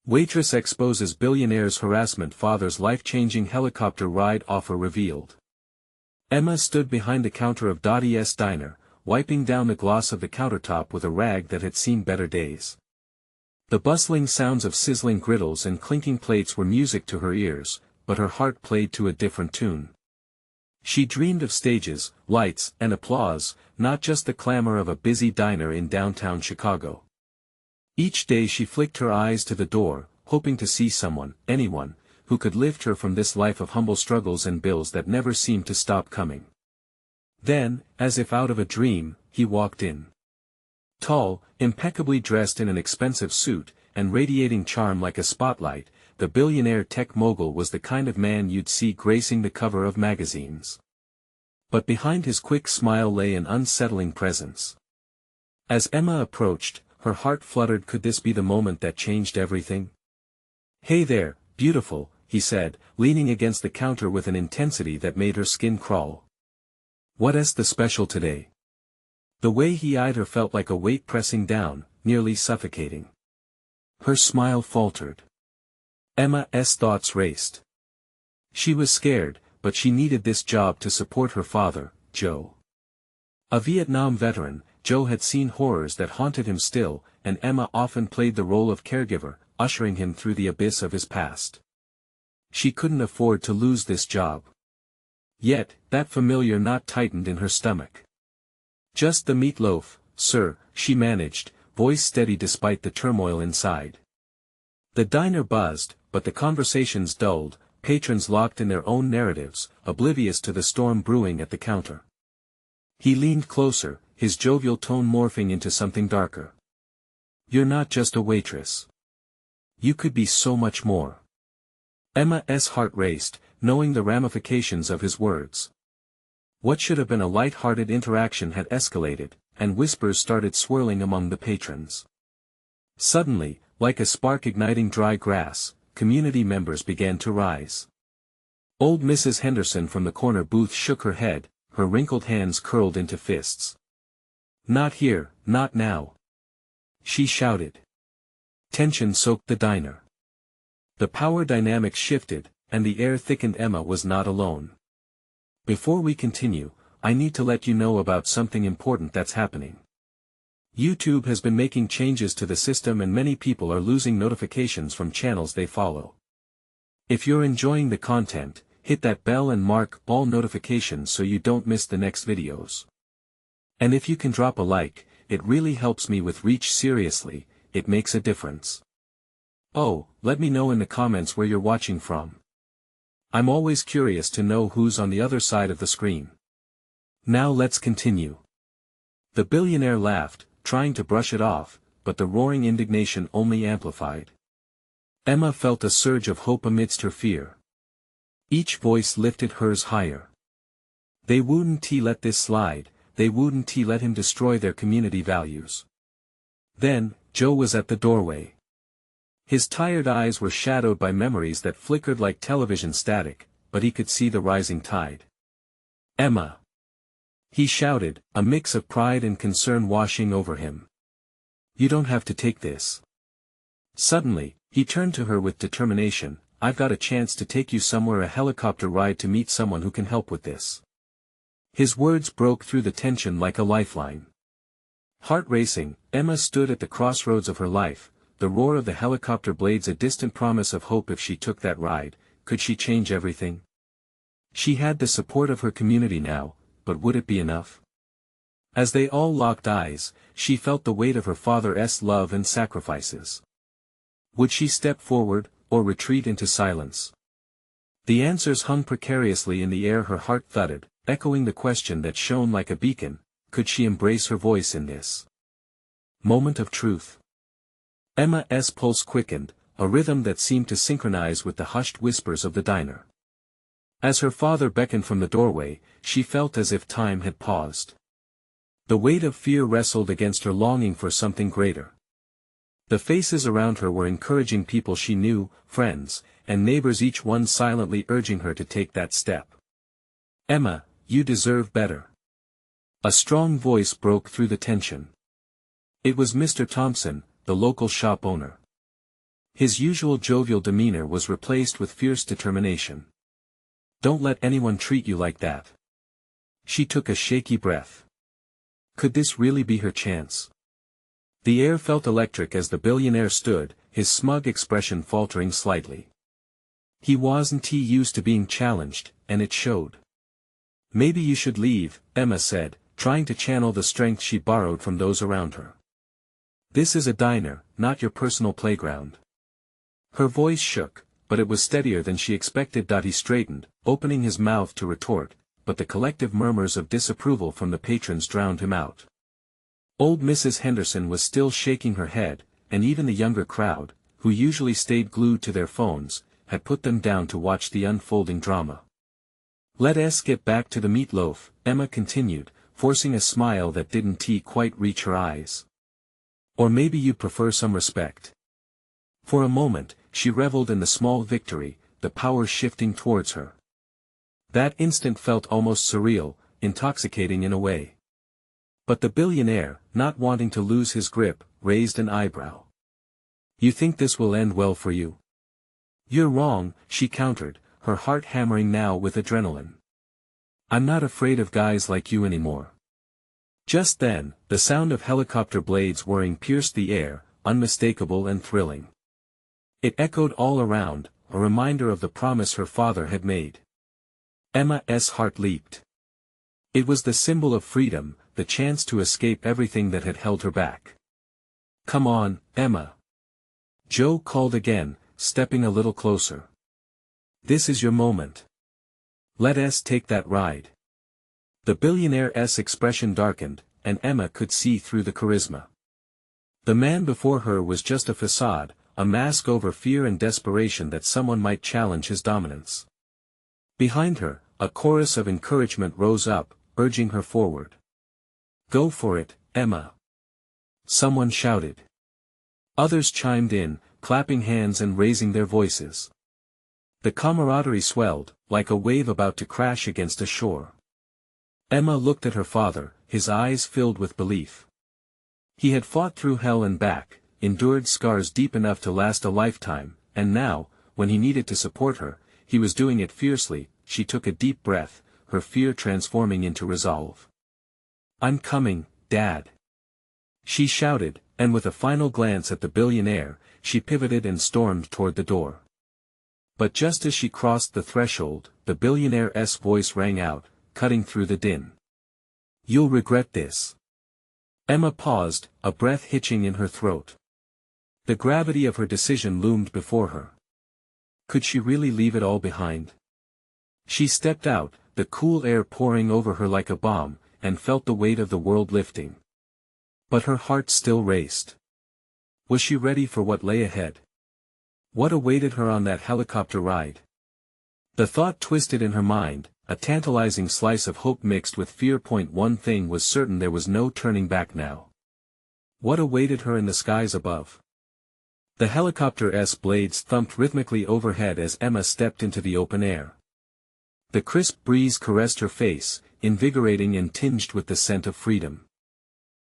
Waitress exposes billionaire's harassment, father's life-changing helicopter ride offer revealed. Emma stood behind the counter of Dottie's diner, wiping down the gloss of the countertop with a rag that had seen better days. The bustling sounds of sizzling griddles and clinking plates were music to her ears, but her heart played to a different tune. She dreamed of stages, lights, and applause, not just the clamor of a busy diner in downtown Chicago. Each day she flicked her eyes to the door, hoping to see someone, anyone, who could lift her from this life of humble struggles and bills that never seemed to stop coming. Then, as if out of a dream, he walked in. Tall, impeccably dressed in an expensive suit, and radiating charm like a spotlight, the billionaire tech mogul was the kind of man you'd see gracing the cover of magazines. But behind his quick smile lay an unsettling presence. As Emma approached, her heart fluttered. Could this be the moment that changed everything? "Hey there, beautiful," he said, leaning against the counter with an intensity that made her skin crawl. "What's the special today?" The way he eyed her felt like a weight pressing down, nearly suffocating. Her smile faltered. Emma's thoughts raced. She was scared, but she needed this job to support her father, Joe. A Vietnam veteran, Joe had seen horrors that haunted him still, and Emma often played the role of caregiver, ushering him through the abyss of his past. She couldn't afford to lose this job. Yet, that familiar knot tightened in her stomach. "Just the meatloaf, sir," she managed, voice steady despite the turmoil inside. The diner buzzed, but the conversations dulled, patrons locked in their own narratives, oblivious to the storm brewing at the counter. He leaned closer, his jovial tone morphing into something darker. "You're not just a waitress. You could be so much more." Emma's heart raced, knowing the ramifications of his words. What should have been a light-hearted interaction had escalated, and whispers started swirling among the patrons. Suddenly, like a spark igniting dry grass, community members began to rise. Old Mrs. Henderson from the corner booth shook her head, her wrinkled hands curled into fists. "Not here, not now," she shouted. Tension soaked the diner. The power dynamics shifted, and the air thickened. Emma was not alone. "Before we continue, I need to let you know about something important that's happening. YouTube has been making changes to the system and many people are losing notifications from channels they follow. If you're enjoying the content, hit that bell and mark all notifications so you don't miss the next videos. And if you can drop a like, it really helps me with reach. Seriously, it makes a difference. Oh, let me know in the comments where you're watching from. I'm always curious to know who's on the other side of the screen. Now let's continue." The billionaire laughed, trying to brush it off, but the roaring indignation only amplified. Emma felt a surge of hope amidst her fear. Each voice lifted hers higher. They wouldn't let this slide, they wouldn't let him destroy their community values. Then, Joe was at the doorway. His tired eyes were shadowed by memories that flickered like television static, but he could see the rising tide. "Emma!" he shouted, a mix of pride and concern washing over him. "You don't have to take this." Suddenly, he turned to her with determination. "I've got a chance to take you somewhere, a helicopter ride to meet someone who can help with this." His words broke through the tension like a lifeline. Heart racing, Emma stood at the crossroads of her life, the roar of the helicopter blades a distant promise of hope. If she took that ride, could she change everything? She had the support of her community now, but would it be enough? As they all locked eyes, she felt the weight of her father's love and sacrifices. Would she step forward, or retreat into silence? The answers hung precariously in the air. Her heart thudded, echoing the question that shone like a beacon: could she embrace her voice in this moment of truth? Emma's pulse quickened, a rhythm that seemed to synchronize with the hushed whispers of the diner. As her father beckoned from the doorway, she felt as if time had paused. The weight of fear wrestled against her longing for something greater. The faces around her were encouraging, people she knew, friends, and neighbors, each one silently urging her to take that step. "Emma, you deserve better." A strong voice broke through the tension. It was Mr. Thompson, the local shop owner. His usual jovial demeanor was replaced with fierce determination. "Don't let anyone treat you like that." She took a shaky breath. Could this really be her chance? The air felt electric as the billionaire stood, his smug expression faltering slightly. He wasn't used to being challenged, and it showed. "Maybe you should leave," Emma said, trying to channel the strength she borrowed from those around her. "This is a diner, not your personal playground." Her voice shook, but it was steadier than she expected. He straightened, opening his mouth to retort, but the collective murmurs of disapproval from the patrons drowned him out. Old Mrs. Henderson was still shaking her head, and even the younger crowd, who usually stayed glued to their phones, had put them down to watch the unfolding drama. "Let us get back to the meatloaf," Emma continued, forcing a smile that didn't quite reach her eyes. "Or maybe you prefer some respect." For a moment, she reveled in the small victory, the power shifting towards her. That instant felt almost surreal, intoxicating in a way. But the billionaire, not wanting to lose his grip, raised an eyebrow. "You think this will end well for you?" "You're wrong," she countered, her heart hammering now with adrenaline. "I'm not afraid of guys like you anymore." Just then, the sound of helicopter blades whirring pierced the air, unmistakable and thrilling. It echoed all around, a reminder of the promise her father had made. Emma's heart leaped. It was the symbol of freedom, the chance to escape everything that had held her back. "Come on, Emma." Joe called again, stepping a little closer. "This is your moment. Let us take that ride." The billionaire's expression darkened, and Emma could see through the charisma. The man before her was just a facade, a mask over fear and desperation that someone might challenge his dominance. Behind her, a chorus of encouragement rose up, urging her forward. "Go for it, Emma." Someone shouted. Others chimed in, clapping hands and raising their voices. The camaraderie swelled, like a wave about to crash against a shore. Emma looked at her father, his eyes filled with belief. He had fought through hell and back, endured scars deep enough to last a lifetime, and now, when he needed to support her, he was doing it fiercely. She took a deep breath, her fear transforming into resolve. "I'm coming, Dad." She shouted, and with a final glance at the billionaire, she pivoted and stormed toward the door. But just as she crossed the threshold, the billionaire's voice rang out, cutting through the din. "You'll regret this." Emma paused, a breath hitching in her throat. The gravity of her decision loomed before her. Could she really leave it all behind? She stepped out, the cool air pouring over her like a balm, and felt the weight of the world lifting. But her heart still raced. Was she ready for what lay ahead? What awaited her on that helicopter ride? The thought twisted in her mind, a tantalizing slice of hope mixed with fear. One thing was certain: there was no turning back now. What awaited her in the skies above? The helicopter's blades thumped rhythmically overhead as Emma stepped into the open air. The crisp breeze caressed her face, invigorating and tinged with the scent of freedom.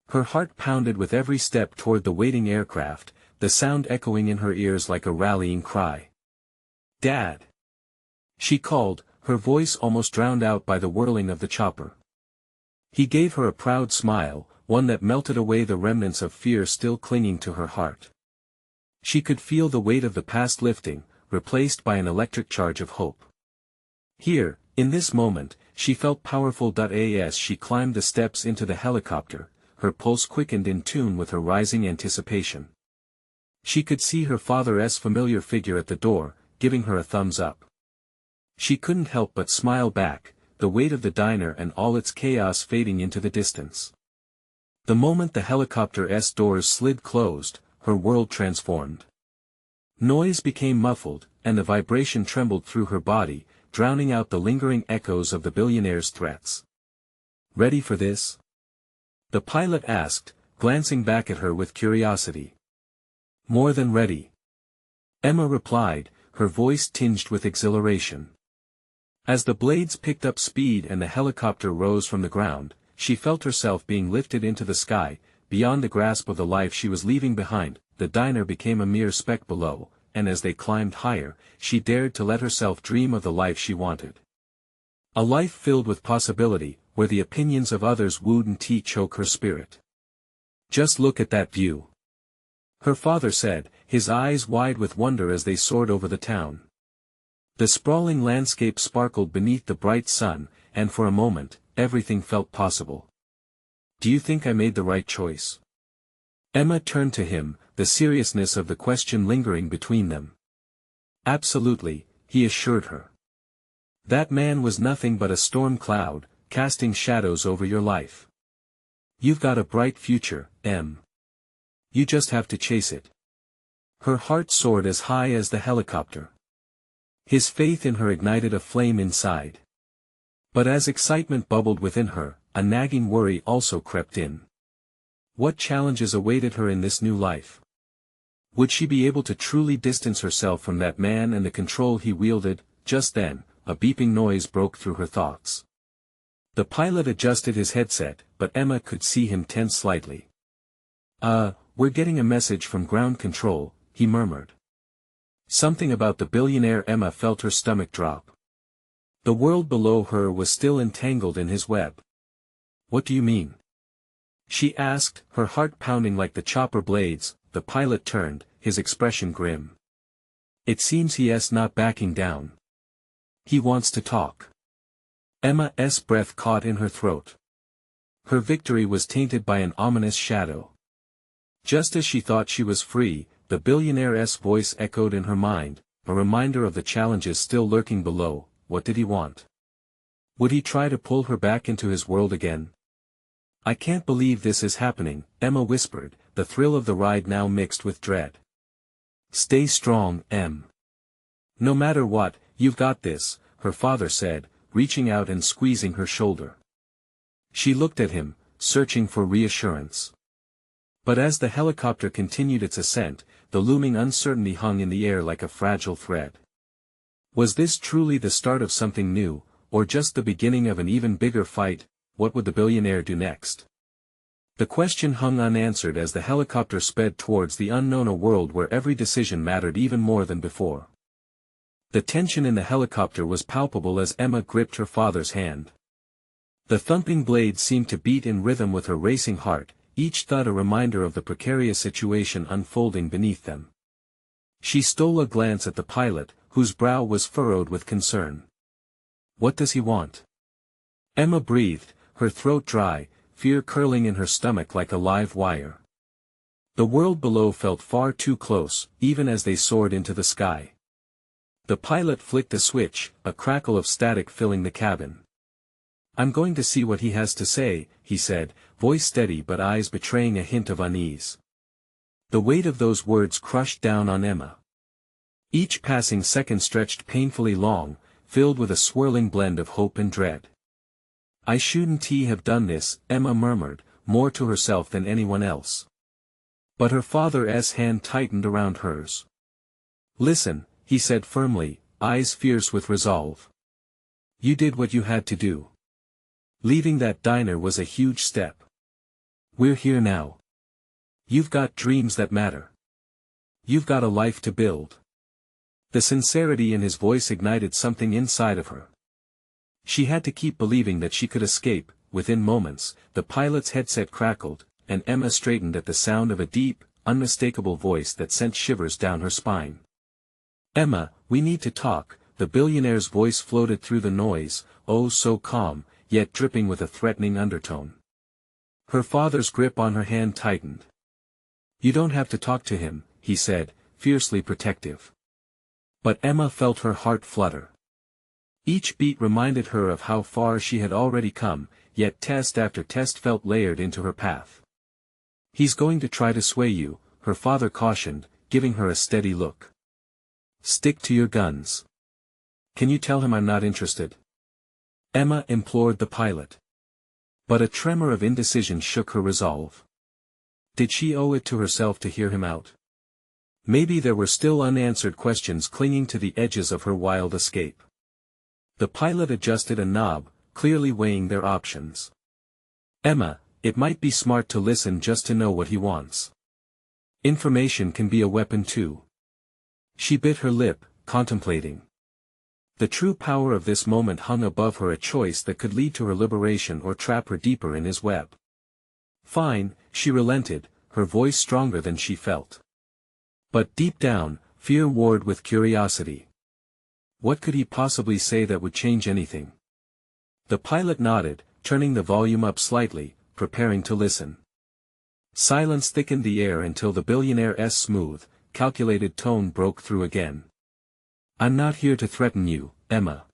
Her heart pounded with every step toward the waiting aircraft, the sound echoing in her ears like a rallying cry. "Dad!" she called, her voice almost drowned out by the whirling of the chopper. He gave her a proud smile, one that melted away the remnants of fear still clinging to her heart. She could feel the weight of the past lifting, replaced by an electric charge of hope. Here, in this moment, she felt powerful. As she climbed the steps into the helicopter, her pulse quickened in tune with her rising anticipation. She could see her father's familiar figure at the door, giving her a thumbs up. She couldn't help but smile back, the weight of the diner and all its chaos fading into the distance. The moment the helicopter's doors slid closed, her world transformed. Noise became muffled, and the vibration trembled through her body, drowning out the lingering echoes of the billionaire's threats. "Ready for this?" the pilot asked, glancing back at her with curiosity. "More than ready," Emma replied, her voice tinged with exhilaration. As the blades picked up speed and the helicopter rose from the ground, she felt herself being lifted into the sky, beyond the grasp of the life she was leaving behind. The diner became a mere speck below, and as they climbed higher, she dared to let herself dream of the life she wanted. A life filled with possibility, where the opinions of others wouldn't choke her spirit. Just look at that view, her father said, his eyes wide with wonder as they soared over the town. The sprawling landscape sparkled beneath the bright sun, and for a moment, everything felt possible. Do you think I made the right choice? Emma turned to him, the seriousness of the question lingering between them. Absolutely, he assured her. That man was nothing but a storm cloud, casting shadows over your life. You've got a bright future, Em. You just have to chase it. Her heart soared as high as the helicopter. His faith in her ignited a flame inside. But as excitement bubbled within her, a nagging worry also crept in. What challenges awaited her in this new life? Would she be able to truly distance herself from that man and the control he wielded? Just then, a beeping noise broke through her thoughts. The pilot adjusted his headset, but Emma could see him tense slightly. We're getting a message from ground control, he murmured. Something about the billionaire. Emma felt her stomach drop. The world below her was still entangled in his web. What do you mean? She asked, her heart pounding like the chopper blades. The pilot turned, his expression grim. It seems he's not backing down. He wants to talk. Emma's breath caught in her throat. Her victory was tainted by an ominous shadow. Just as she thought she was free, the billionaire's voice echoed in her mind, a reminder of the challenges still lurking below. What did he want? Would he try to pull her back into his world again? I can't believe this is happening, Emma whispered, the thrill of the ride now mixed with dread. Stay strong, Em. No matter what, you've got this, her father said, reaching out and squeezing her shoulder. She looked at him, searching for reassurance. But as the helicopter continued its ascent, the looming uncertainty hung in the air like a fragile thread. Was this truly the start of something new, or just the beginning of an even bigger fight? What would the billionaire do next? The question hung unanswered as the helicopter sped towards the unknown, a world where every decision mattered even more than before. The tension in the helicopter was palpable as Emma gripped her father's hand. The thumping blades seemed to beat in rhythm with her racing heart, each thud a reminder of the precarious situation unfolding beneath them. She stole a glance at the pilot, whose brow was furrowed with concern. What does he want? Emma breathed, her throat dry, fear curling in her stomach like a live wire. The world below felt far too close, even as they soared into the sky. The pilot flicked a switch, a crackle of static filling the cabin. I'm going to see what he has to say, he said, voice steady but eyes betraying a hint of unease. The weight of those words crushed down on Emma. Each passing second stretched painfully long, filled with a swirling blend of hope and dread. I shouldn't have done this, Emma murmured, more to herself than anyone else. But her father's hand tightened around hers. Listen, he said firmly, eyes fierce with resolve. You did what you had to do. Leaving that diner was a huge step. We're here now. You've got dreams that matter. You've got a life to build. The sincerity in his voice ignited something inside of her. She had to keep believing that she could escape. Within moments, the pilot's headset crackled, and Emma straightened at the sound of a deep, unmistakable voice that sent shivers down her spine. Emma, we need to talk, the billionaire's voice floated through the noise, oh so calm, yet dripping with a threatening undertone. Her father's grip on her hand tightened. You don't have to talk to him, he said, fiercely protective. But Emma felt her heart flutter. Each beat reminded her of how far she had already come, yet test after test felt layered into her path. He's going to try to sway you, her father cautioned, giving her a steady look. Stick to your guns. Can you tell him I'm not interested? Emma implored the pilot. But a tremor of indecision shook her resolve. Did she owe it to herself to hear him out? Maybe there were still unanswered questions clinging to the edges of her wild escape. The pilot adjusted a knob, clearly weighing their options. Emma, it might be smart to listen just to know what he wants. Information can be a weapon too. She bit her lip, contemplating. The true power of this moment hung above her, a choice that could lead to her liberation or trap her deeper in his web. Fine, she relented, her voice stronger than she felt. But deep down, fear warred with curiosity. What could he possibly say that would change anything? The pilot nodded, turning the volume up slightly, preparing to listen. Silence thickened the air until the billionaire's smooth, calculated tone broke through again. I'm not here to threaten you, Emma.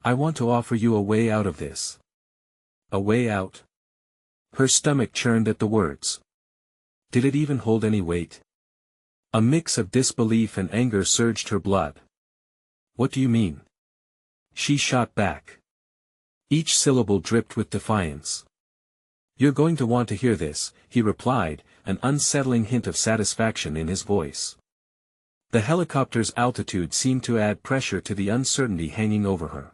I want to offer you a way out of this. A way out? Her stomach churned at the words. Did it even hold any weight? A mix of disbelief and anger surged her blood. What do you mean? She shot back. Each syllable dripped with defiance. You're going to want to hear this, he replied, an unsettling hint of satisfaction in his voice. The helicopter's altitude seemed to add pressure to the uncertainty hanging over her.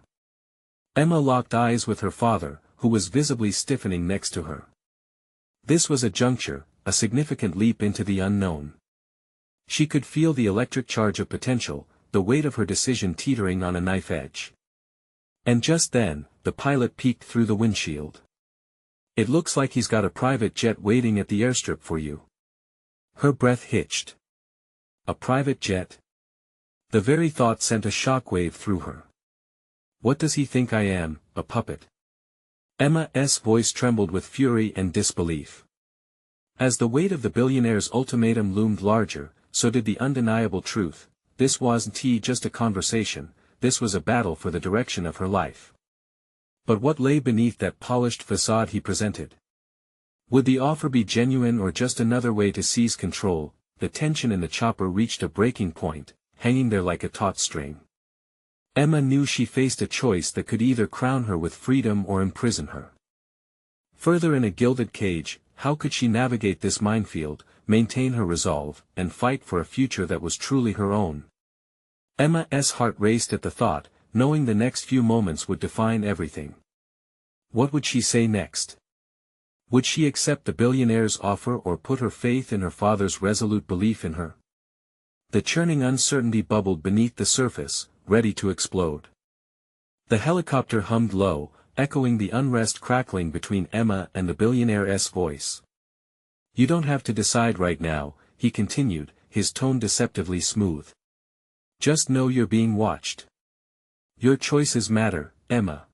Emma locked eyes with her father, who was visibly stiffening next to her. This was a juncture, a significant leap into the unknown. She could feel the electric charge of potential, the weight of her decision teetering on a knife edge. And just then, the pilot peeked through the windshield. It looks like he's got a private jet waiting at the airstrip for you. Her breath hitched. A private jet? The very thought sent a shockwave through her. What does he think I am, a puppet? Emma's voice trembled with fury and disbelief. As the weight of the billionaire's ultimatum loomed larger, so did the undeniable truth. This wasn't just a conversation, this was a battle for the direction of her life. But what lay beneath that polished facade he presented? Would the offer be genuine or just another way to seize control? The tension in the chopper reached a breaking point, hanging there like a taut string. Emma knew she faced a choice that could either crown her with freedom or imprison her. Further in a gilded cage, how could she navigate this minefield, maintain her resolve, and fight for a future that was truly her own? Emma's heart raced at the thought, knowing the next few moments would define everything. What would she say next? Would she accept the billionaire's offer or put her faith in her father's resolute belief in her? The churning uncertainty bubbled beneath the surface, ready to explode. The helicopter hummed low, echoing the unrest crackling between Emma and the billionaire's voice. You don't have to decide right now, he continued, his tone deceptively smooth. Just know you're being watched. Your choices matter, Emma.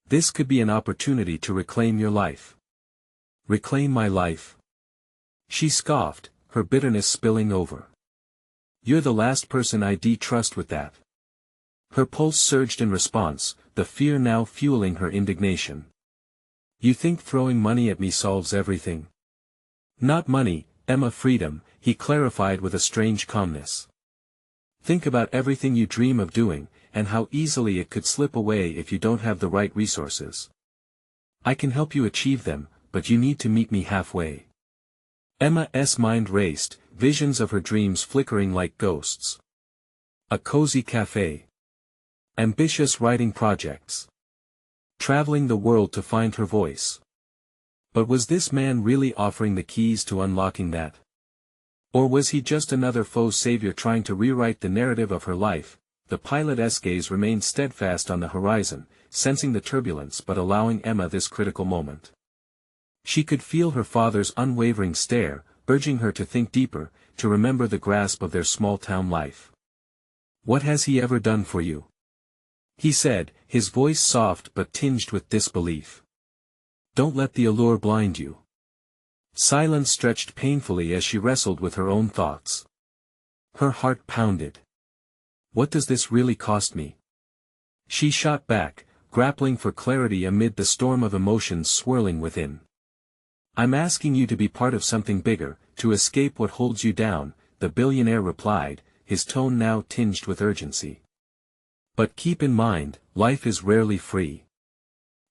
This could be an opportunity to reclaim your life. Reclaim my life? She scoffed, her bitterness spilling over. You're the last person I'd trust with that. Her pulse surged in response, the fear now fueling her indignation. You think throwing money at me solves everything? Not money, Emma, freedom, he clarified with a strange calmness. Think about everything you dream of doing, and how easily it could slip away if you don't have the right resources. I can help you achieve them, but you need to meet me halfway. Emma's mind raced, visions of her dreams flickering like ghosts. A cozy cafe. Ambitious writing projects. Traveling the world to find her voice. But was this man really offering the keys to unlocking that? Or was he just another faux savior trying to rewrite the narrative of her life? The pilot's gaze remained steadfast on the horizon, sensing the turbulence but allowing Emma this critical moment. She could feel her father's unwavering stare, urging her to think deeper, to remember the grasp of their small-town life. What has he ever done for you? He said, his voice soft but tinged with disbelief. Don't let the allure blind you. Silence stretched painfully as she wrestled with her own thoughts. Her heart pounded. What does this really cost me? She shot back, grappling for clarity amid the storm of emotions swirling within. I'm asking you to be part of something bigger, to escape what holds you down, the billionaire replied, his tone now tinged with urgency. But keep in mind, life is rarely free.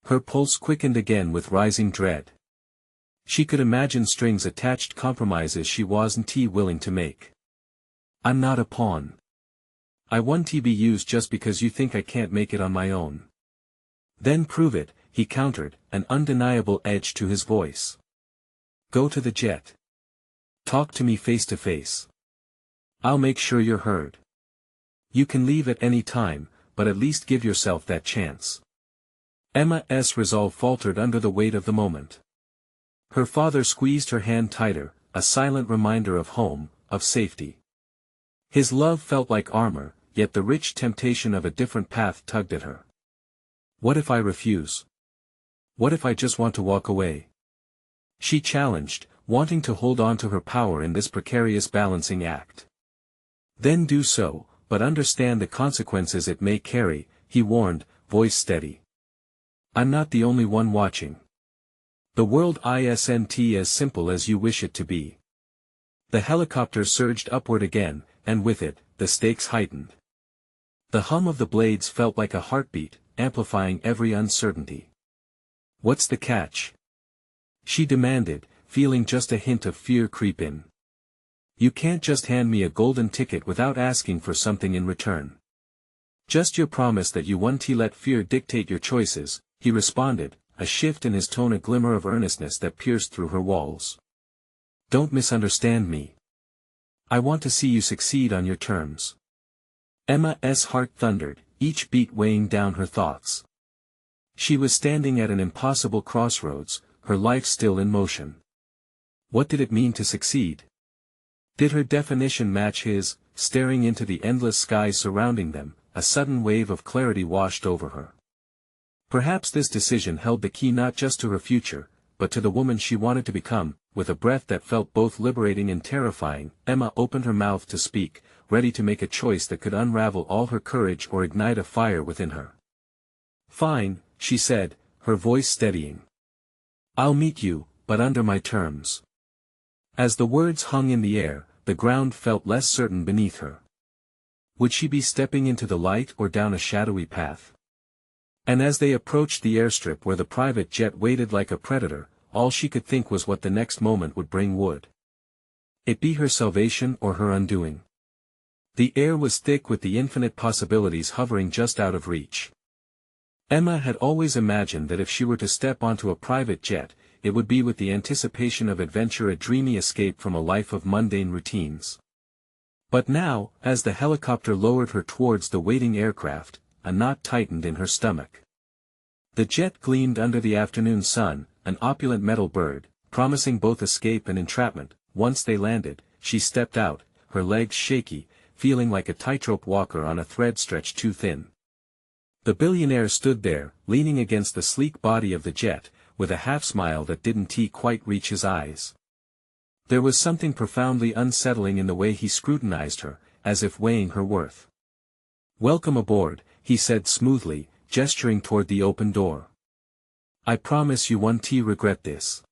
Her pulse quickened again with rising dread. She could imagine strings attached compromises she wasn't willing to make. I'm not a pawn. I won't be used just because you think I can't make it on my own. Then prove it, he countered, an undeniable edge to his voice. Go to the jet. Talk to me face to face. I'll make sure you're heard. You can leave at any time, but at least give yourself that chance. Emma's resolve faltered under the weight of the moment. Her father squeezed her hand tighter, a silent reminder of home, of safety. His love felt like armor, yet the rich temptation of a different path tugged at her. What if I refuse? What if I just want to walk away? She challenged, wanting to hold on to her power in this precarious balancing act. Then do so, but understand the consequences it may carry, he warned, voice steady. I'm not the only one watching. The world isn't as simple as you wish it to be. The helicopter surged upward again, and with it, the stakes heightened. The hum of the blades felt like a heartbeat, amplifying every uncertainty. What's the catch? She demanded, feeling just a hint of fear creep in. You can't just hand me a golden ticket without asking for something in return. Just your promise that you won't let fear dictate your choices, he responded, a shift in his tone, a glimmer of earnestness that pierced through her walls. Don't misunderstand me. I want to see you succeed on your terms. Emma's heart thundered, each beat weighing down her thoughts. She was standing at an impossible crossroads, her life still in motion. What did it mean to succeed? Did her definition match his? Staring into the endless sky surrounding them, a sudden wave of clarity washed over her. Perhaps this decision held the key not just to her future, but to the woman she wanted to become. With a breath that felt both liberating and terrifying, Emma opened her mouth to speak, ready to make a choice that could unravel all her courage or ignite a fire within her. Fine, she said, her voice steadying. I'll meet you, but under my terms. As the words hung in the air, the ground felt less certain beneath her. Would she be stepping into the light or down a shadowy path? And as they approached the airstrip where the private jet waited like a predator, all she could think was what the next moment would bring. Would it be her salvation or her undoing? The air was thick with the infinite possibilities hovering just out of reach. Emma had always imagined that if she were to step onto a private jet, it would be with the anticipation of adventure, a dreamy escape from a life of mundane routines. But now, as the helicopter lowered her towards the waiting aircraft, a knot tightened in her stomach. The jet gleamed under the afternoon sun, an opulent metal bird, promising both escape and entrapment. Once they landed, she stepped out, her legs shaky, feeling like a tightrope walker on a thread stretched too thin. The billionaire stood there, leaning against the sleek body of the jet, with a half-smile that didn't quite reach his eyes. There was something profoundly unsettling in the way he scrutinized her, as if weighing her worth. Welcome aboard, he said smoothly, gesturing toward the open door. I promise you won't regret this.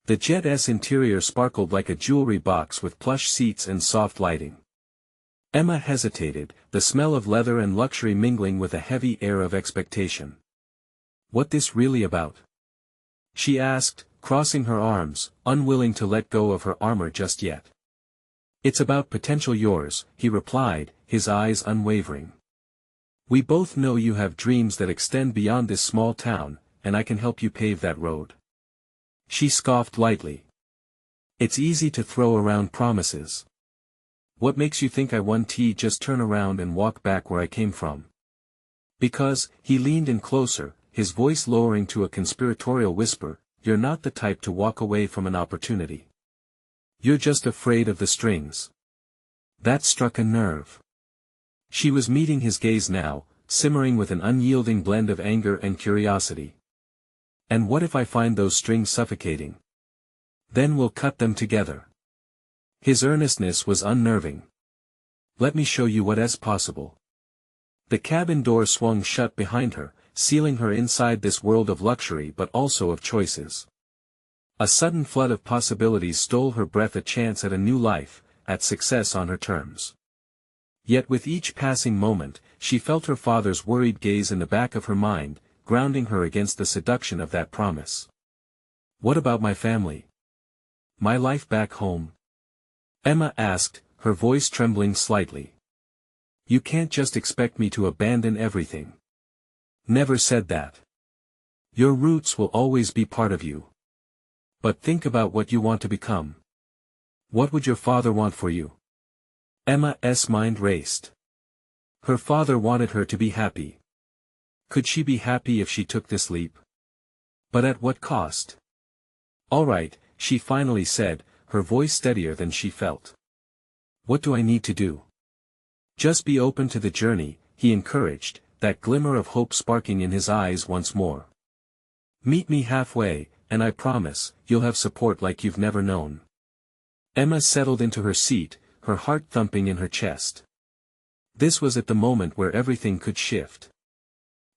The jet's interior sparkled like a jewelry box with plush seats and soft lighting. Emma hesitated, the smell of leather and luxury mingling with a heavy air of expectation. What this really about? She asked, crossing her arms, unwilling to let go of her armor just yet. It's about potential yours, he replied, his eyes unwavering. We both know you have dreams that extend beyond this small town, and I can help you pave that road. She scoffed lightly. It's easy to throw around promises. What makes you think I won't just turn around and walk back where I came from? Because, he leaned in closer, his voice lowering to a conspiratorial whisper, you're not the type to walk away from an opportunity. You're just afraid of the strings. That struck a nerve. She was meeting his gaze now, simmering with an unyielding blend of anger and curiosity. And what if I find those strings suffocating? Then we'll cut them together. His earnestness was unnerving. Let me show you what's possible. The cabin door swung shut behind her, sealing her inside this world of luxury but also of choices. A sudden flood of possibilities stole her breath, a chance at a new life, at success on her terms. Yet with each passing moment, she felt her father's worried gaze in the back of her mind, grounding her against the seduction of that promise. What about my family? My life back home? Emma asked, her voice trembling slightly. You can't just expect me to abandon everything. Never said that. Your roots will always be part of you. But think about what you want to become. What would your father want for you? Emma's mind raced. Her father wanted her to be happy. Could she be happy if she took this leap? But at what cost? All right, she finally said, her voice steadier than she felt. What do I need to do? Just be open to the journey, he encouraged, that glimmer of hope sparking in his eyes once more. Meet me halfway, and I promise, you'll have support like you've never known. Emma settled into her seat, her heart thumping in her chest. This was at the moment where everything could shift.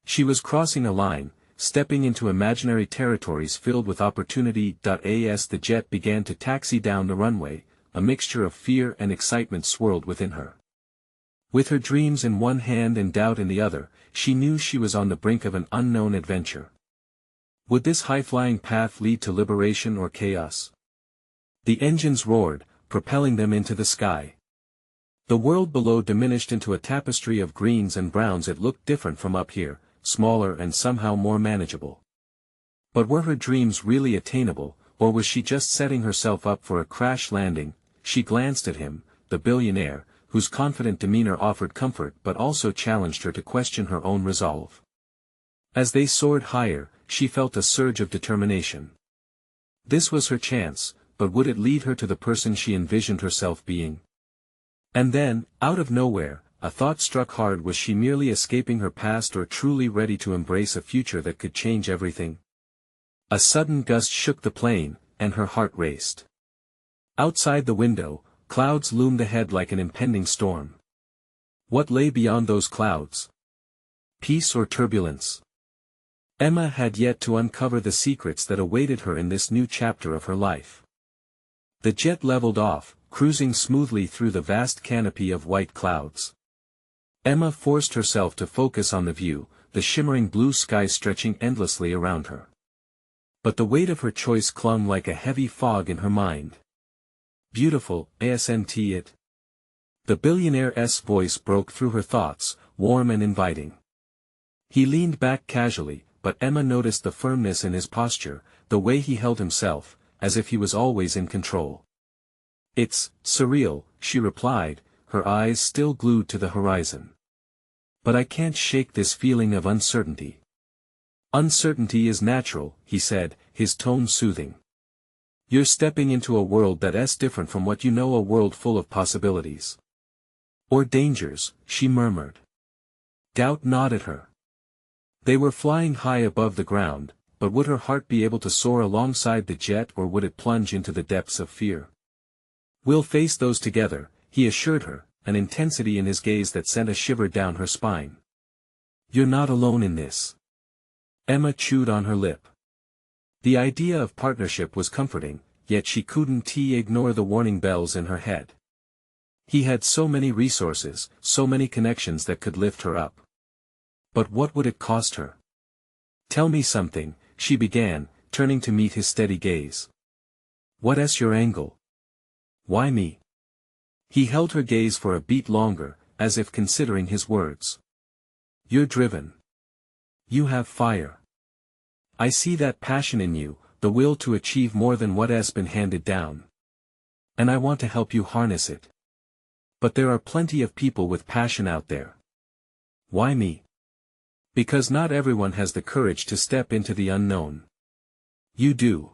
She was crossing a line, stepping into imaginary territories filled with opportunity. As the jet began to taxi down the runway, a mixture of fear and excitement swirled within her. With her dreams in one hand and doubt in the other, she knew she was on the brink of an unknown adventure. Would this high-flying path lead to liberation or chaos? The engines roared, propelling them into the sky. The world below diminished into a tapestry of greens and browns. It looked different from up here, smaller and somehow more manageable. But were her dreams really attainable, or was she just setting herself up for a crash landing? She glanced at him, the billionaire, whose confident demeanor offered comfort but also challenged her to question her own resolve. As they soared higher, she felt a surge of determination. This was her chance, but would it lead her to the person she envisioned herself being? And then, out of nowhere, a thought struck hard. Was she merely escaping her past or truly ready to embrace a future that could change everything? A sudden gust shook the plane, and her heart raced. Outside the window, clouds loomed ahead like an impending storm. What lay beyond those clouds? Peace or turbulence? Emma had yet to uncover the secrets that awaited her in this new chapter of her life. The jet leveled off, cruising smoothly through the vast canopy of white clouds. Emma forced herself to focus on the view, the shimmering blue sky stretching endlessly around her. But the weight of her choice clung like a heavy fog in her mind. Beautiful, isn't it? The billionaire's voice broke through her thoughts, warm and inviting. He leaned back casually, but Emma noticed the firmness in his posture, the way he held himself, as if he was always in control. It's surreal, she replied, her eyes still glued to the horizon. But I can't shake this feeling of uncertainty. Uncertainty is natural, he said, his tone soothing. You're stepping into a world that's different from what you know, a world full of possibilities. Or dangers, she murmured. Doubt nodded her. They were flying high above the ground, but would her heart be able to soar alongside the jet, or would it plunge into the depths of fear? We'll face those together, he assured her, an intensity in his gaze that sent a shiver down her spine. You're not alone in this. Emma chewed on her lip. The idea of partnership was comforting, yet she couldn't ignore the warning bells in her head. He had so many resources, so many connections that could lift her up. But what would it cost her? Tell me something, she began, turning to meet his steady gaze. What's your angle? Why me? He held her gaze for a beat longer, as if considering his words. You're driven. You have fire. I see that passion in you, the will to achieve more than what has been handed down. And I want to help you harness it. But there are plenty of people with passion out there. Why me? Because not everyone has the courage to step into the unknown. You do.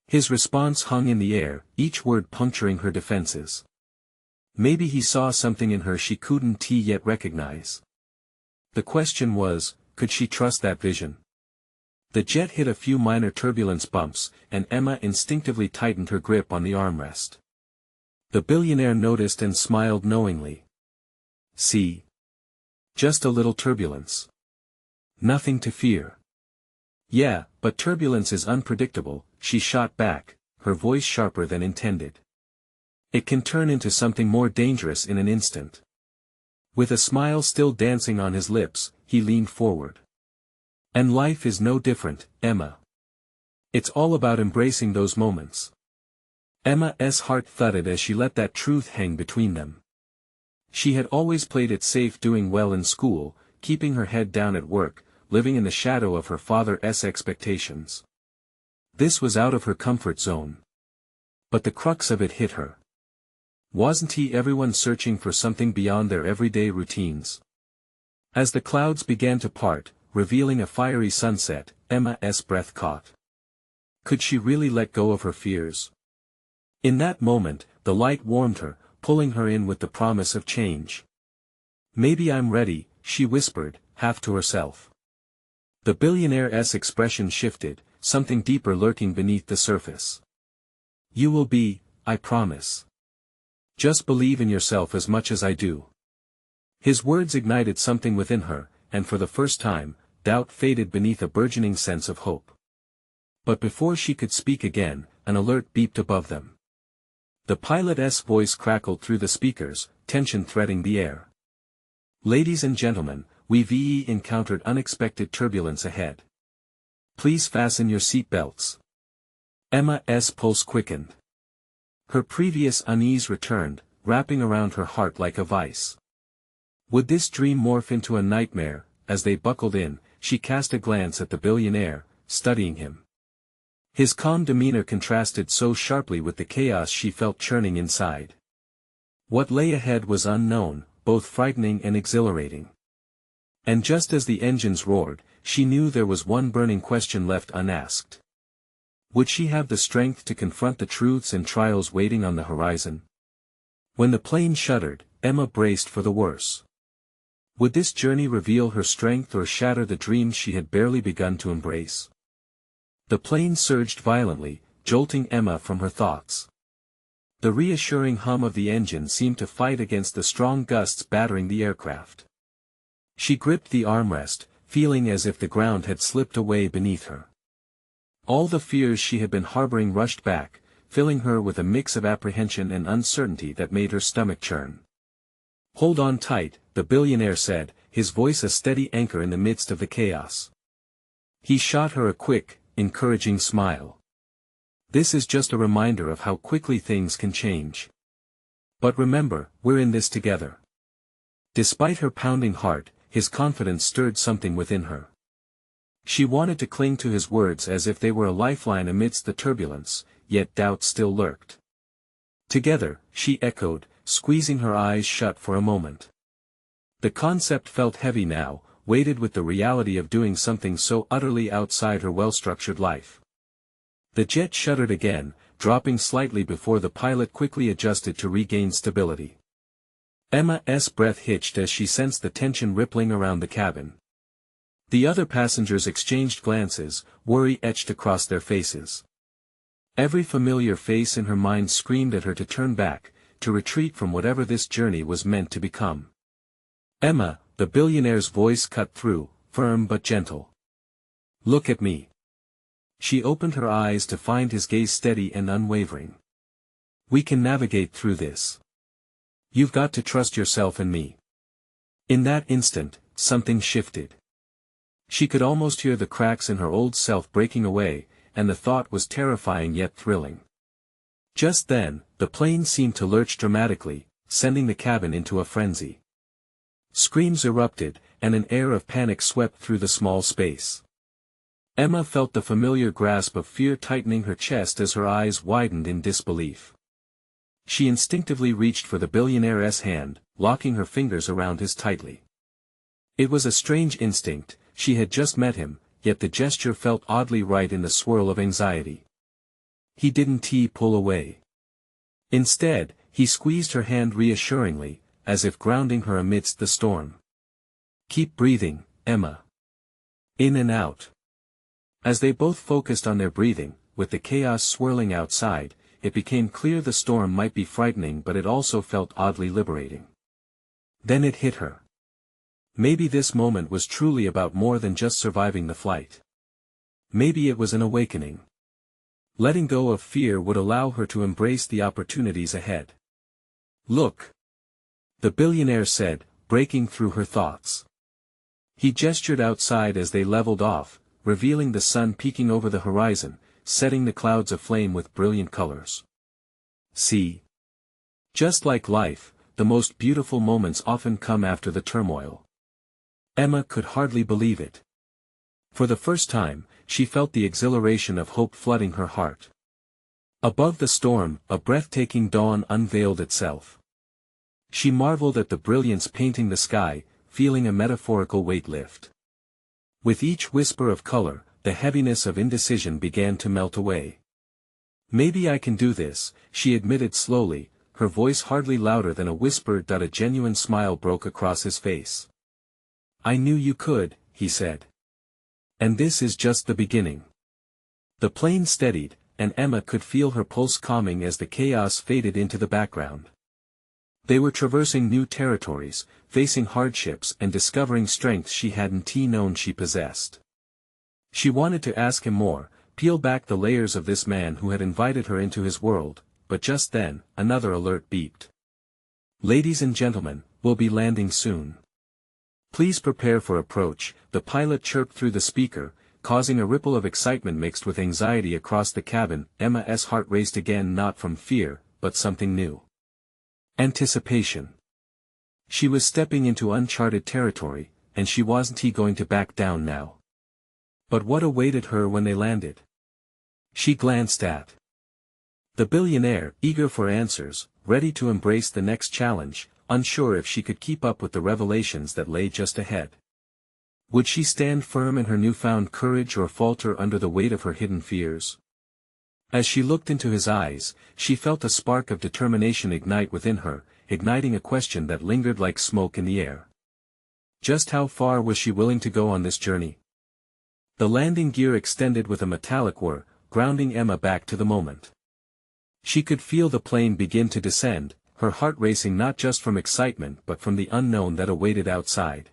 His response hung in the air, each word puncturing her defenses. Maybe he saw something in her she couldn't yet recognize. The question was, could she trust that vision? The jet hit a few minor turbulence bumps, and Emma instinctively tightened her grip on the armrest. The billionaire noticed and smiled knowingly. See? Just a little turbulence. Nothing to fear. Yeah, but turbulence is unpredictable, she shot back, her voice sharper than intended. It can turn into something more dangerous in an instant. With a smile still dancing on his lips, he leaned forward. And life is no different, Emma. It's all about embracing those moments. Emma's heart thudded as she let that truth hang between them. She had always played it safe, doing well in school, keeping her head down at work, living in the shadow of her father's expectations. This was out of her comfort zone. But the crux of it hit her. Wasn't he everyone searching for something beyond their everyday routines? As the clouds began to part, revealing a fiery sunset, Emma's breath caught. Could she really let go of her fears? In that moment, the light warmed her, pulling her in with the promise of change. Maybe I'm ready, she whispered, half to herself. The billionaire's expression shifted, something deeper lurking beneath the surface. You will be, I promise. Just believe in yourself as much as I do. His words ignited something within her, and for the first time, doubt faded beneath a burgeoning sense of hope. But before she could speak again, an alert beeped above them. The pilot's voice crackled through the speakers, tension threading the air. Ladies and gentlemen, we've encountered unexpected turbulence ahead. Please fasten your seat belts. Emma's pulse quickened. Her previous unease returned, wrapping around her heart like a vice. Would this dream morph into a nightmare? As they buckled in, she cast a glance at the billionaire, studying him. His calm demeanor contrasted so sharply with the chaos she felt churning inside. What lay ahead was unknown, both frightening and exhilarating. And just as the engines roared, she knew there was one burning question left unasked. Would she have the strength to confront the truths and trials waiting on the horizon? When the plane shuddered, Emma braced for the worst. Would this journey reveal her strength or shatter the dreams she had barely begun to embrace? The plane surged violently, jolting Emma from her thoughts. The reassuring hum of the engine seemed to fight against the strong gusts battering the aircraft. She gripped the armrest, feeling as if the ground had slipped away beneath her. All the fears she had been harboring rushed back, filling her with a mix of apprehension and uncertainty that made her stomach churn. Hold on tight, the billionaire said, his voice a steady anchor in the midst of the chaos. He shot her a quick, encouraging smile. This is just a reminder of how quickly things can change. But remember, we're in this together. Despite her pounding heart, his confidence stirred something within her. She wanted to cling to his words as if they were a lifeline amidst the turbulence, yet doubt still lurked. Together, she echoed, squeezing her eyes shut for a moment. The concept felt heavy now, weighted with the reality of doing something so utterly outside her well-structured life. The jet shuddered again, dropping slightly before the pilot quickly adjusted to regain stability. Emma's breath hitched as she sensed the tension rippling around the cabin. The other passengers exchanged glances, worry etched across their faces. Every familiar face in her mind screamed at her to turn back, to retreat from whatever this journey was meant to become. Emma, the billionaire's voice cut through, firm but gentle. Look at me. She opened her eyes to find his gaze steady and unwavering. We can navigate through this. You've got to trust yourself and me. In that instant, something shifted. She could almost hear the cracks in her old self breaking away, and the thought was terrifying yet thrilling. Just then, the plane seemed to lurch dramatically, sending the cabin into a frenzy. Screams erupted, and an air of panic swept through the small space. Emma felt the familiar grasp of fear tightening her chest as her eyes widened in disbelief. She instinctively reached for the billionaire's hand, locking her fingers around his tightly. It was a strange instinct, she had just met him, yet the gesture felt oddly right in the swirl of anxiety. He didn't pull away. Instead, he squeezed her hand reassuringly, as if grounding her amidst the storm. Keep breathing, Emma. In and out. As they both focused on their breathing, with the chaos swirling outside, it became clear the storm might be frightening, but it also felt oddly liberating. Then it hit her. Maybe this moment was truly about more than just surviving the flight. Maybe it was an awakening. Letting go of fear would allow her to embrace the opportunities ahead. Look. The billionaire said, breaking through her thoughts. He gestured outside as they leveled off, revealing the sun peeking over the horizon, setting the clouds aflame with brilliant colors. See? Just like life, the most beautiful moments often come after the turmoil. Emma could hardly believe it. For the first time, she felt the exhilaration of hope flooding her heart. Above the storm, a breathtaking dawn unveiled itself. She marveled at the brilliance painting the sky, feeling a metaphorical weight lift. With each whisper of color, the heaviness of indecision began to melt away. "Maybe I can do this," she admitted slowly, her voice hardly louder than a whisper. A genuine smile broke across his face. "I knew you could," he said. "And this is just the beginning." The plane steadied, and Emma could feel her pulse calming as the chaos faded into the background. They were traversing new territories, facing hardships and discovering strengths she hadn't known she possessed. She wanted to ask him more, peel back the layers of this man who had invited her into his world, but just then, another alert beeped. "Ladies and gentlemen, we'll be landing soon. Please prepare for approach," the pilot chirped through the speaker, causing a ripple of excitement mixed with anxiety across the cabin. Emma's heart raced again, not from fear, but something new. Anticipation. She was stepping into uncharted territory, and she wasn't going to back down now. But what awaited her when they landed? She glanced at the billionaire, eager for answers, ready to embrace the next challenge, unsure if she could keep up with the revelations that lay just ahead. Would she stand firm in her newfound courage or falter under the weight of her hidden fears? As she looked into his eyes, she felt a spark of determination ignite within her, igniting a question that lingered like smoke in the air. Just how far was she willing to go on this journey? The landing gear extended with a metallic whir, grounding Emma back to the moment. She could feel the plane begin to descend, her heart racing not just from excitement but from the unknown that awaited outside.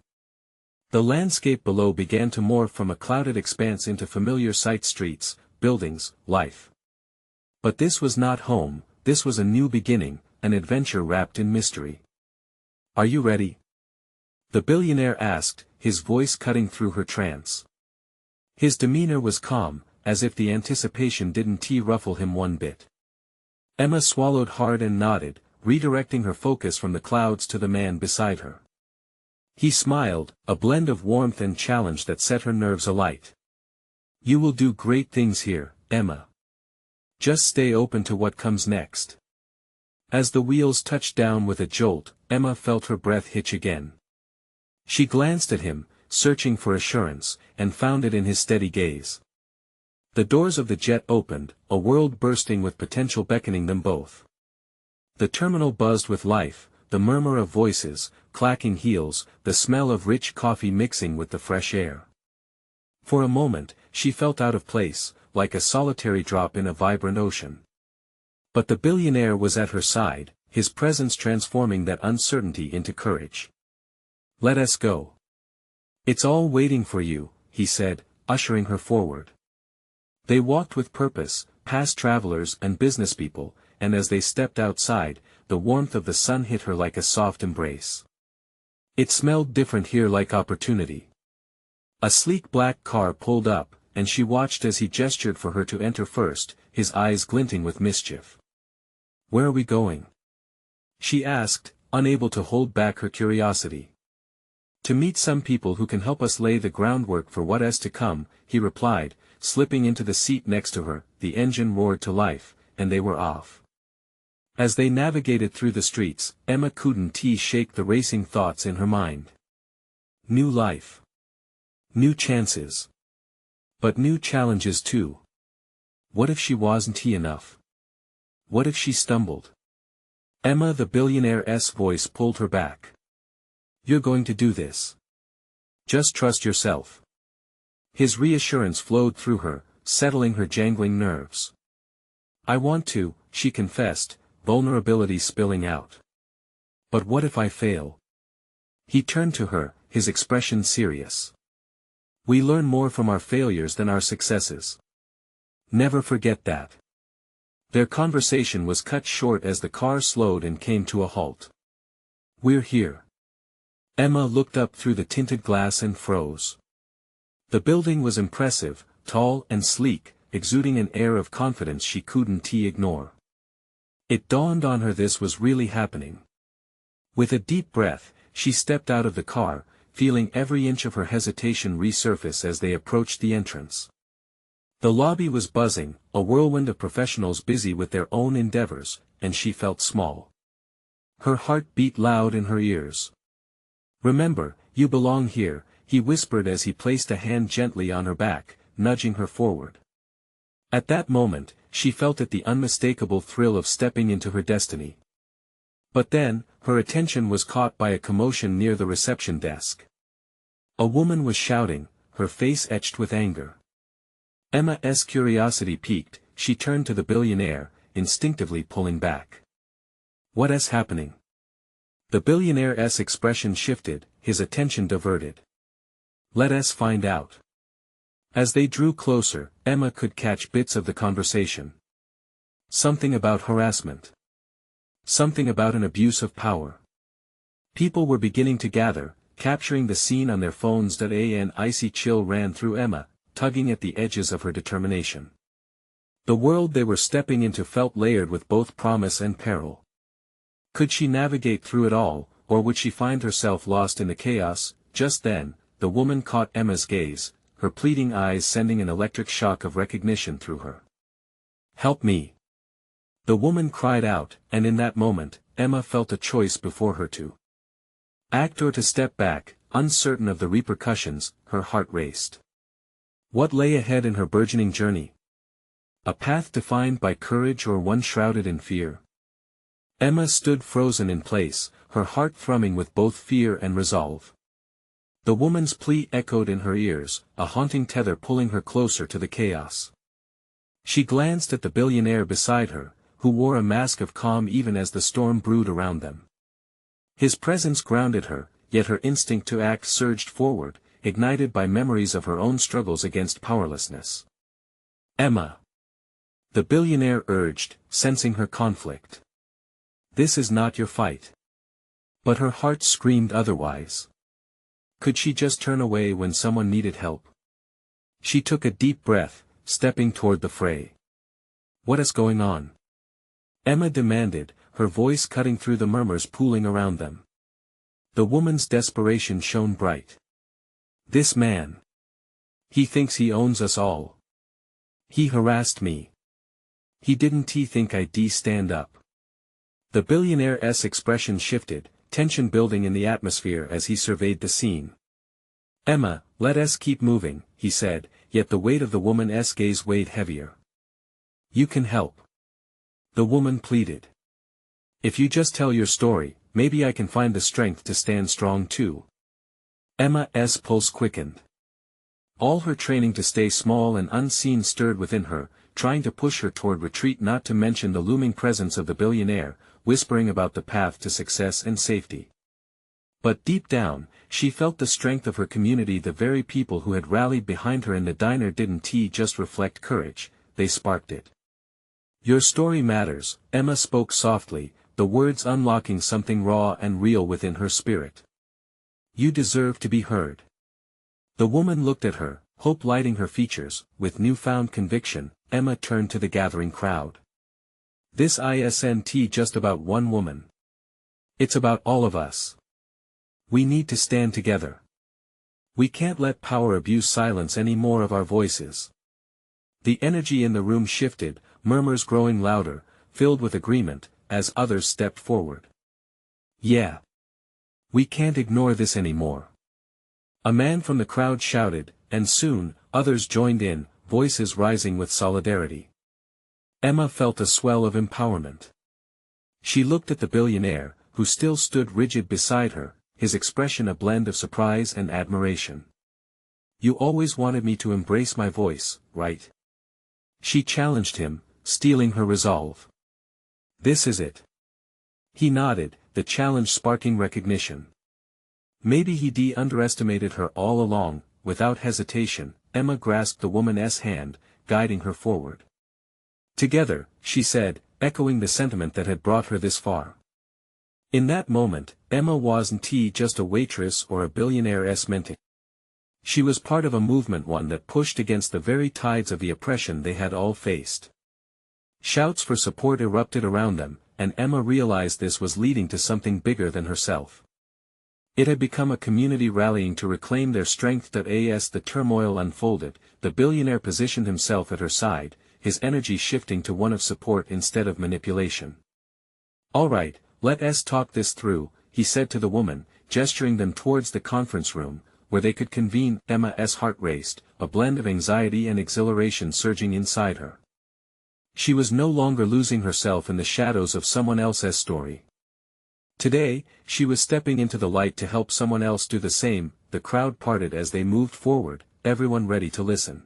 The landscape below began to morph from a clouded expanse into familiar sights: streets, buildings, life. But this was not home, this was a new beginning, an adventure wrapped in mystery. "Are you ready?" the billionaire asked, his voice cutting through her trance. His demeanor was calm, as if the anticipation didn't ruffle him one bit. Emma swallowed hard and nodded, redirecting her focus from the clouds to the man beside her. He smiled, a blend of warmth and challenge that set her nerves alight. "You will do great things here, Emma. Just stay open to what comes next." As the wheels touched down with a jolt, Emma felt her breath hitch again. She glanced at him, searching for assurance, and found it in his steady gaze. The doors of the jet opened, a world bursting with potential beckoning them both. The terminal buzzed with life, the murmur of voices, clacking heels, the smell of rich coffee mixing with the fresh air. For a moment, she felt out of place, like a solitary drop in a vibrant ocean. But the billionaire was at her side, his presence transforming that uncertainty into courage. "Let us go. It's all waiting for you," he said, ushering her forward. They walked with purpose, past travelers and businesspeople, and as they stepped outside, the warmth of the sun hit her like a soft embrace. It smelled different here, like opportunity. A sleek black car pulled up, and she watched as he gestured for her to enter first, his eyes glinting with mischief. "Where are we going?" she asked, unable to hold back her curiosity. "To meet some people who can help us lay the groundwork for what is to come," he replied, slipping into the seat next to her. The engine roared to life, and they were off. As they navigated through the streets, Emma couldn't shake the racing thoughts in her mind. New life. New chances. But new challenges too. What if she wasn't enough? What if she stumbled? Emma, the billionaire's voice pulled her back. "You're going to do this. Just trust yourself." His reassurance flowed through her, settling her jangling nerves. "I want to," she confessed, vulnerability spilling out. "But what if I fail?" He turned to her, his expression serious. "We learn more from our failures than our successes. Never forget that." Their conversation was cut short as the car slowed and came to a halt. "We're here." Emma looked up through the tinted glass and froze. The building was impressive, tall and sleek, exuding an air of confidence she couldn't ignore. It dawned on her this was really happening. With a deep breath, she stepped out of the car, feeling every inch of her hesitation resurface as they approached the entrance. The lobby was buzzing, a whirlwind of professionals busy with their own endeavors, and she felt small. Her heart beat loud in her ears. "Remember, you belong here," he whispered as he placed a hand gently on her back, nudging her forward. At that moment, she felt the unmistakable thrill of stepping into her destiny. But then, her attention was caught by a commotion near the reception desk. A woman was shouting, her face etched with anger. Emma's curiosity piqued, she turned to the billionaire, instinctively pulling back. "What is happening?" The billionaire's expression shifted, his attention diverted. "Let us find out." As they drew closer, Emma could catch bits of the conversation. Something about harassment. Something about an abuse of power. People were beginning to gather, capturing the scene on their phones. An icy chill ran through Emma, tugging at the edges of her determination. The world they were stepping into felt layered with both promise and peril. Could she navigate through it all, or would she find herself lost in the chaos? Just then, the woman caught Emma's gaze, her pleading eyes sending an electric shock of recognition through her. "Help me!" The woman cried out, and in that moment, Emma felt a choice before her: to act or to step back, uncertain of the repercussions. Her heart raced. What lay ahead in her burgeoning journey? A path defined by courage or one shrouded in fear? Emma stood frozen in place, her heart thrumming with both fear and resolve. The woman's plea echoed in her ears, a haunting tether pulling her closer to the chaos. She glanced at the billionaire beside her, who wore a mask of calm even as the storm brewed around them. His presence grounded her, yet her instinct to act surged forward, ignited by memories of her own struggles against powerlessness. "Emma!" the billionaire urged, sensing her conflict. "This is not your fight." But her heart screamed otherwise. Could she just turn away when someone needed help? She took a deep breath, stepping toward the fray. "What is going on?" Emma demanded, her voice cutting through the murmurs pooling around them. The woman's desperation shone bright. "This man. He thinks he owns us all. He harassed me. He didn't think I'd stand up." The billionaire's expression shifted, tension building in the atmosphere as he surveyed the scene. "Emma, let us keep moving," he said, yet the weight of the woman's gaze weighed heavier. "You can help." The woman pleaded. "If you just tell your story, maybe I can find the strength to stand strong too." Emma's pulse quickened. All her training to stay small and unseen stirred within her, trying to push her toward retreat, not to mention the looming presence of the billionaire, whispering about the path to success and safety. But deep down, she felt the strength of her community. The very people who had rallied behind her in the diner didn't just reflect courage, they sparked it. "Your story matters," Emma spoke softly, the words unlocking something raw and real within her spirit. "You deserve to be heard." The woman looked at her, hope lighting her features. With newfound conviction, Emma turned to the gathering crowd. "This isn't just about one woman. It's about all of us. We need to stand together. We can't let power abuse silence any more of our voices." The energy in the room shifted, murmurs growing louder, filled with agreement, as others stepped forward. "Yeah. We can't ignore this anymore." A man from the crowd shouted, and soon, others joined in, voices rising with solidarity. Emma felt a swell of empowerment. She looked at the billionaire, who still stood rigid beside her, his expression a blend of surprise and admiration. "You always wanted me to embrace my voice, right?" She challenged him, stealing her resolve. "This is it." He nodded, the challenge sparking recognition. Maybe he underestimated her all along. Without hesitation, Emma grasped the woman's hand, guiding her forward. "Together," she said, echoing the sentiment that had brought her this far. In that moment, Emma wasn't just a waitress or a billionaire's mentee. She was part of a movement, one that pushed against the very tides of the oppression they had all faced. Shouts for support erupted around them, and Emma realized this was leading to something bigger than herself. It had become a community rallying to reclaim their strength. As the turmoil unfolded, the billionaire positioned himself at her side, his energy shifting to one of support instead of manipulation. "All right, let us talk this through," he said to the woman, gesturing them towards the conference room, where they could convene. Emma's heart raced, a blend of anxiety and exhilaration surging inside her. She was no longer losing herself in the shadows of someone else's story. Today, she was stepping into the light to help someone else do the same. The crowd parted as they moved forward, everyone ready to listen.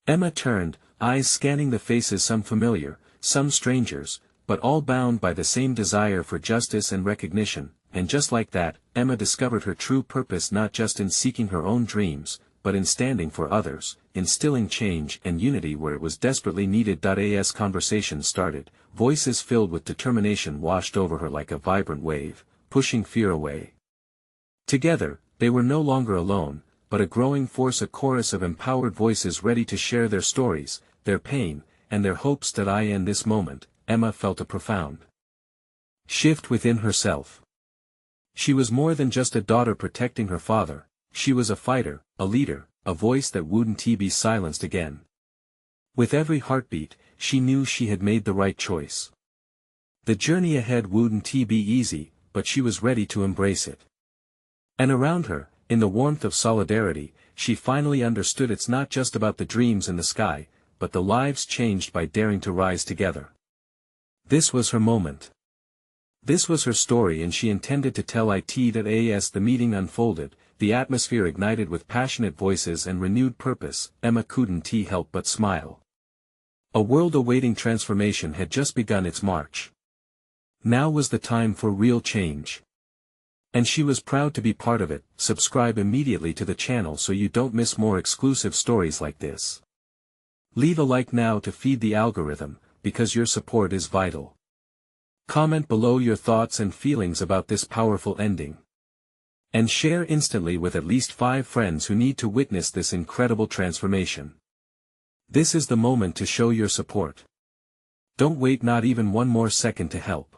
Emma turned, eyes scanning the faces, some familiar, some strangers, but all bound by the same desire for justice and recognition, and just like that, Emma discovered her true purpose, not just in seeking her own dreams, but in standing for others, instilling change and unity where it was desperately needed. As conversation started, voices filled with determination washed over her like a vibrant wave, pushing fear away. Together, they were no longer alone, but a growing force, a chorus of empowered voices ready to share their stories, their pain, and their hopes. In this moment, Emma felt a profound shift within herself. She was more than just a daughter protecting her father, she was a fighter, a leader, a voice that wouldn't be silenced again. With every heartbeat, she knew she had made the right choice. The journey ahead wouldn't be easy, but she was ready to embrace it. And around her, in the warmth of solidarity, she finally understood it's not just about the dreams in the sky, but the lives changed by daring to rise together. This was her moment. This was her story, and she intended to tell it. As the meeting unfolded, the atmosphere ignited with passionate voices and renewed purpose. Emma couldn't help but smile. A world awaiting transformation had just begun its march. Now was the time for real change. And she was proud to be part of it. Subscribe immediately to the channel so you don't miss more exclusive stories like this. Leave a like now to feed the algorithm, because your support is vital. Comment below your thoughts and feelings about this powerful ending. And share instantly with at least 5 friends who need to witness this incredible transformation. This is the moment to show your support. Don't wait not even one more second to help.